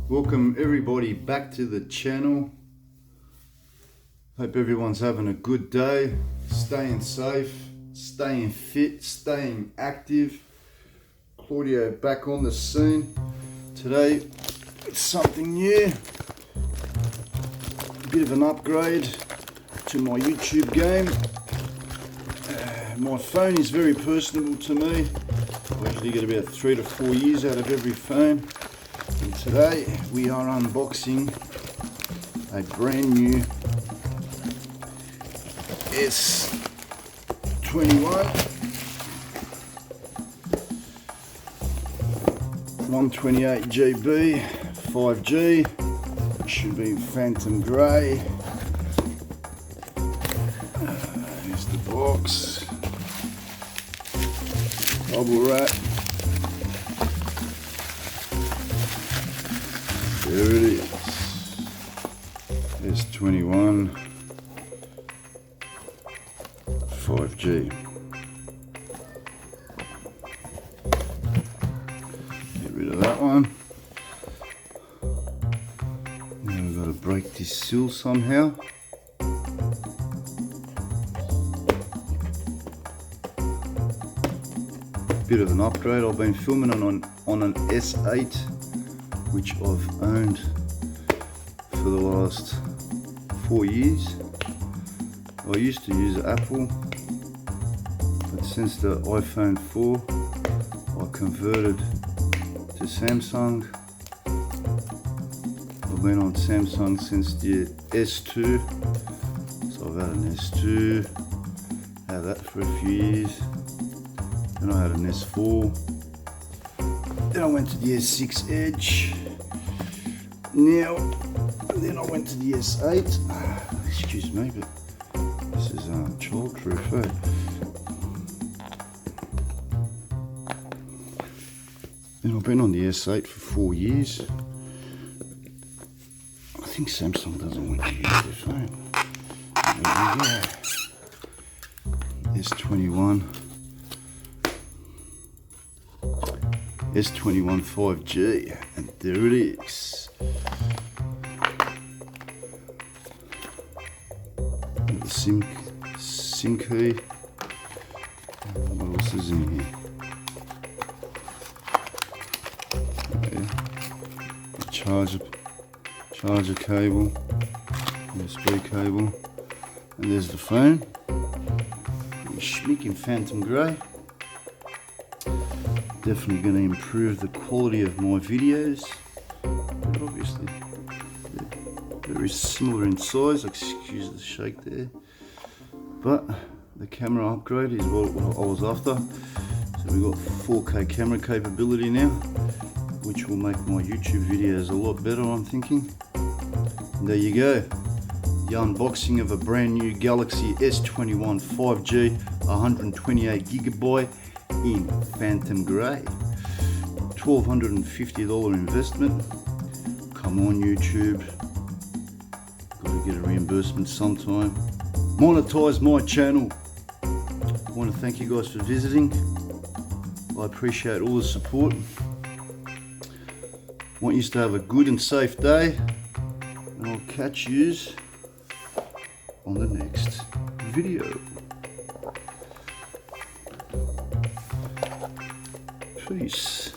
Welcome everybody back to the channel. Hope everyone's having a good day, staying safe, staying fit, staying active. Claudio back on the scene. Today it's something new, a bit of an upgrade to my YouTube game. My phone is very personable to me. I usually get about 3 to 4 years out of every phone. And today we are unboxing a brand new S21 128 GB 5G. Should be phantom grey. Here's the box. Bubble wrap. There it is. S21 5G. Get rid of that one. Now we've got to break this seal somehow. Bit of an upgrade. I've been filming on an S8, which I've owned for the last 4 years. I used to use Apple, but since the iPhone 4 I converted to Samsung. I've been on Samsung since the S2, so I've had an S2, had that for a few years, then I had an S4, then I went to the S6 Edge, then I went to the S8, excuse me, but this is child-proof, eh? Then I've been on the S8 for 4 years. I think Samsung doesn't want you to use their phone. There we go. S21 5G, and there it is. The SIM key. What else is in here? Okay. A charger cable, USB cable, and there's the phone. Schmick in phantom grey. Definitely going to improve the quality of my videos, but obviously they're very similar in size. Excuse the shake there, but the camera upgrade is what I was after. So we've got 4K camera capability now, which will make my YouTube videos a lot better, I'm thinking. And there you go, the unboxing of a brand new Galaxy S21 5G 128GB in phantom grey. $1,250 investment. Come on, YouTube, gotta get a reimbursement sometime. Monetize my channel. I want to thank you guys for visiting. I appreciate all the support. Want you to have a good and safe day, and I'll catch yous on the next video. Peace.